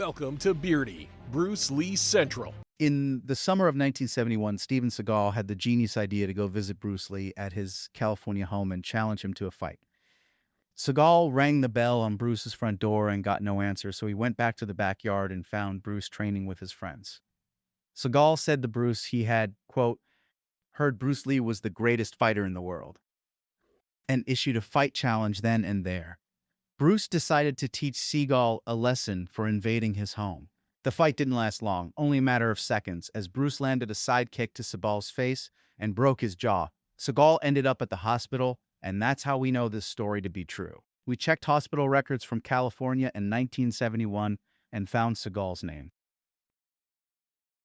Welcome to Beardy, Bruce Lee Central. In the summer of 1971, Steven Seagal had the genius idea to go visit Bruce Lee at his California home and challenge him to a fight. Seagal rang the bell on Bruce's front door and got no answer, so he went back to the backyard and found Bruce training with his friends. Seagal said to Bruce he had, quote, heard Bruce Lee was the greatest fighter in the world, and issued a fight challenge then and there. Bruce decided to teach Seagal a lesson for invading his home. The fight didn't last long, only a matter of seconds, as Bruce landed a side kick to Seagal's face and broke his jaw. Seagal ended up at the hospital, and that's how we know this story to be true. We checked hospital records from California in 1971 and found Seagal's name.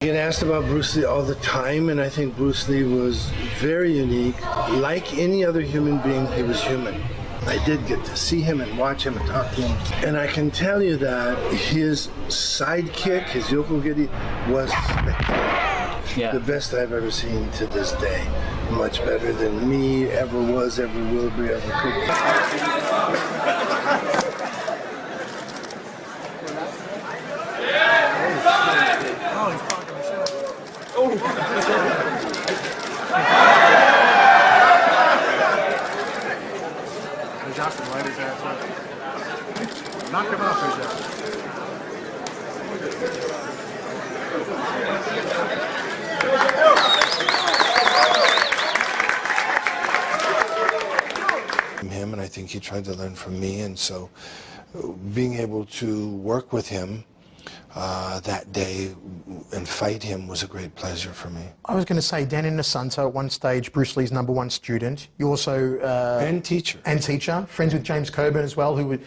I get asked about Bruce Lee all the time, and I think Bruce Lee was very unique. Like any other human being, he was human. I did get to see him and watch him and talk to him. And I can tell you that his sidekick, his 𝘽𝙧𝙪𝙧𝙧𝙧 was spectacular. Yeah. The best I've ever seen to this day. Much better than me ever was, ever will be, ever could be. Oh, he's fucking shit. Oh! Justin, light his ass up. Knock him off, him, and I think he tried to learn from me, and so being able to work with him that day and fight him was a great pleasure for me. I was going to say, Dan Inosanto, at one stage, Bruce Lee's #1 student. You also... and teacher. And teacher. Friends with James 𝘾𝙚𝙣𝙪𝙘𝙀 as well, who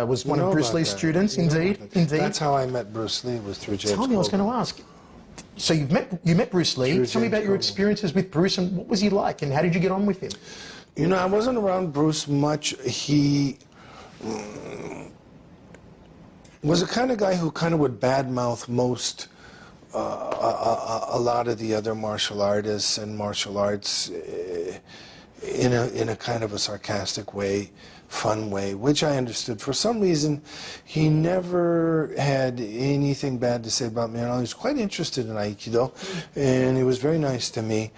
was one of Bruce Lee's students. Indeed, indeed. That's how I met Bruce Lee, was through James 𝘾𝙀𝙀. Tell me, I was going to ask. So you met Bruce Lee. Tell me about your experiences with Bruce, and what was he like, and how did you get on with him? You know, I wasn't around Bruce much. He... was the kind of guy who kind of would badmouth most, a lot of the other martial artists and martial arts in a kind of a sarcastic way, fun way, which I understood. For some reason, he never had anything bad to say about me. And I was quite interested in Aikido, and he was very nice to me.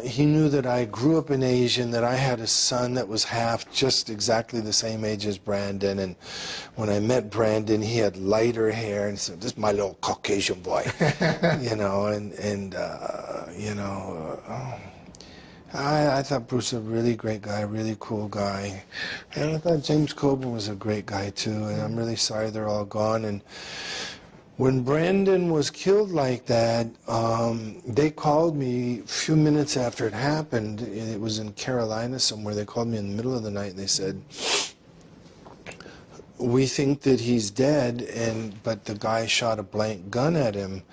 He knew that I grew up in Asia and that I had a son that was just exactly the same age as Brandon. And when I met Brandon, he had lighter hair, and said, "This is my little Caucasian boy," you know. You know, I thought Bruce was a really great guy, really cool guy, and I thought James 𝘾𝙀𝙀 was a great guy too. And I'm really sorry they're all gone. And when Brandon was killed like that, they called me a few minutes after it happened. It was in Carolina somewhere. They called me in the middle of the night and they said, "We think that he's dead, but the guy shot a blank gun at him.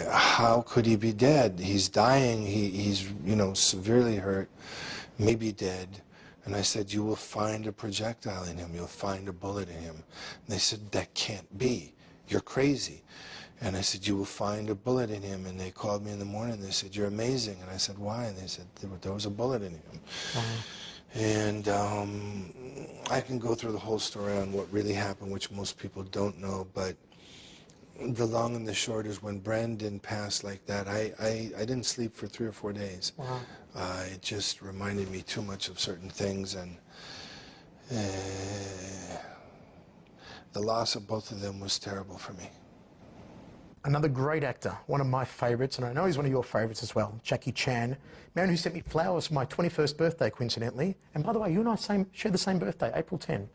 How could he be dead? He's dying. He's you know, severely hurt, maybe dead." And I said, "You will find a projectile in him. You'll find a bullet in him." And they said, "That can't be. You're crazy." And I said, "You will find a bullet in him." And they called me in the morning and they said, "You're amazing." And I said, "Why?" And they said, there was a bullet in him. And I can go through the whole story on what really happened, which most people don't know, but the long and the short is when Brandon passed like that, I didn't sleep for 3 or 4 days. Wow. It just reminded me too much of certain things, and the loss of both of them was terrible for me. Another great actor, one of my favorites, and I know he's one of your favorites as well, Jackie Chan, man who sent me flowers for my 21st birthday, coincidentally. And by the way, you and I share the same birthday, April 10.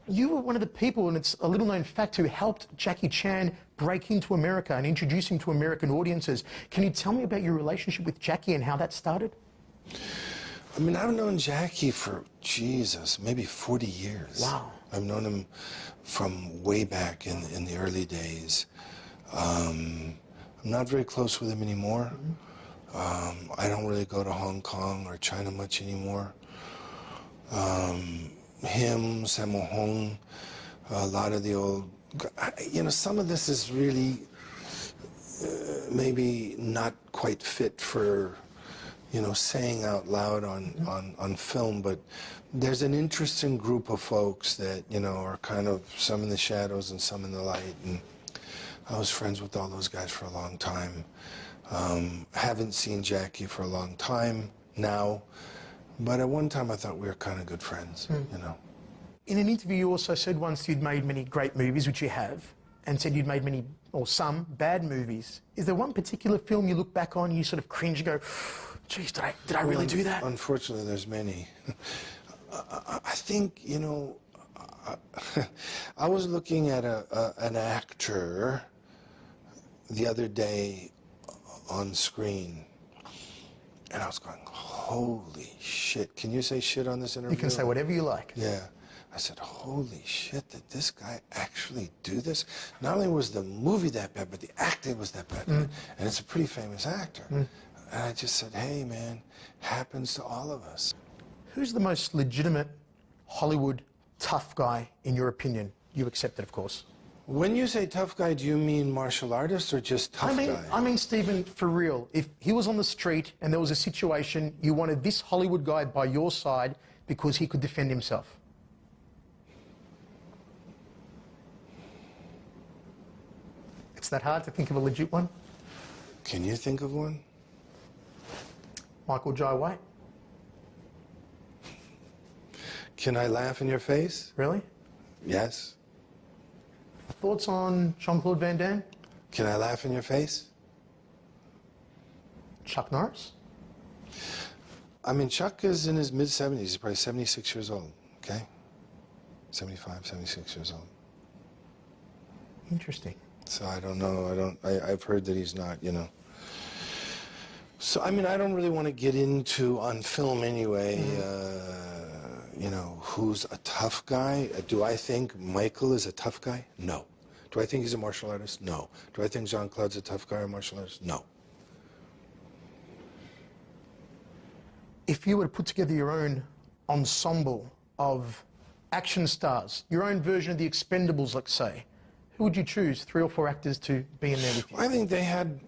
You were one of the people, and it's a little-known fact, who helped Jackie Chan break into America and introduce him to American audiences. Can you tell me about your relationship with Jackie and how that started? I mean, I've known Jackie for, Jesus, maybe 40 years. Wow. I've known him from way back in the early days. I'm not very close with him anymore. I don't really go to Hong Kong or China much anymore. Him, Sammo Hung, a lot of the old, you know, some of this is really maybe not quite fit for, you know, saying out loud on film, but there's an interesting group of folks that, you know, are kind of some in the shadows and some in the light, and I was friends with all those guys for a long time. Haven't seen Jackie for a long time now, but at one time I thought we were kind of good friends, you know. In an interview, you also said once you'd made many great movies, which you have, and said you'd made many, or some, bad movies. Is there one particular film you look back on, you sort of cringe and go, geez, did I really do that? Unfortunately, there's many. I think, you know, I was looking at an actor the other day on screen, and I was going, holy shit. Can you say shit on this interview? You can say whatever you like. Yeah. I said, holy shit, did this guy actually do this? Not only was the movie that bad, but the acting was that bad. And it's a pretty famous actor. And I just said, hey, man, happens to all of us. Who's the most legitimate Hollywood tough guy, in your opinion? You accept it, of course. When you say tough guy, do you mean martial artist or just tough guy? I mean, Stephen, for real, if he was on the street and there was a situation, you wanted this Hollywood guy by your side because he could defend himself. It's that hard to think of a legit one? Can you think of one? Michael Jai White. Can I laugh in your face? Really? Yes. Thoughts on Jean-Claude Van Damme? Can I laugh in your face? Chuck Norris? I mean, Chuck is in his mid-70s. He's probably 76 years old, okay? 75, 76 years old. Interesting. So I don't know. I've heard that he's not, you know. So, I mean, I don't really want to get into, on film anyway, you know, who's a tough guy. Do I think Michael is a tough guy? No. Do I think he's a martial artist? No. Do I think Jean-Claude's a tough guy or martial artist? No. If you were to put together your own ensemble of action stars, your own version of the Expendables, let's say, who would you choose, 3 or 4 actors to be in there with you? I think they had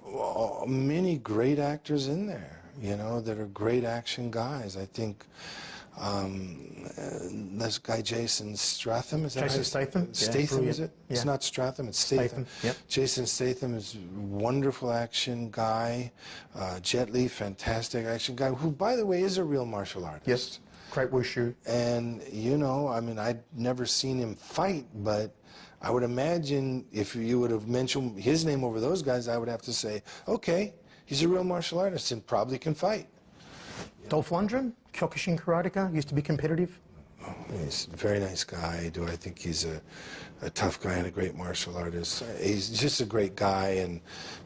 many great actors in there, you know, that are great action guys. I think this guy Jason Statham, is that Jason right? Statham? Statham, Yeah, is it? yeah. It's not Stratham, it's Statham. Yep. Jason Statham is a wonderful action guy. Jet Li, fantastic action guy, who, by the way, is a real martial artist. Yes, great wushu. And, you know, I mean, I'd never seen him fight, but I would imagine if you would have mentioned his name over those guys, I would have to say, okay, he's a real martial artist and probably can fight. Dolph Lundgren, Kyokushin karateka, used to be competitive. He's a very nice guy. Do I think he's a tough guy and a great martial artist? He's just a great guy, and,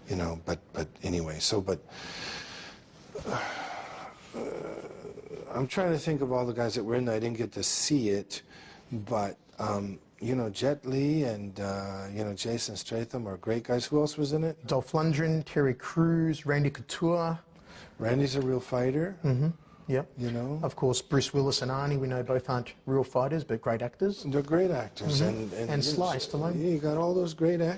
you know, but anyway, so, but I'm trying to think of all the guys that were in there. I didn't get to see it, but you know, Jet Li and, you know, Jason Statham are great guys. Who else was in it? Dolph Lundgren, Terry Crews, Randy Couture. Randy's a real fighter. Yep. You know? Of course, Bruce Willis and Arnie, we know both aren't real fighters, but great actors. They're great actors. And And Sly Stallone. You got all those great actors.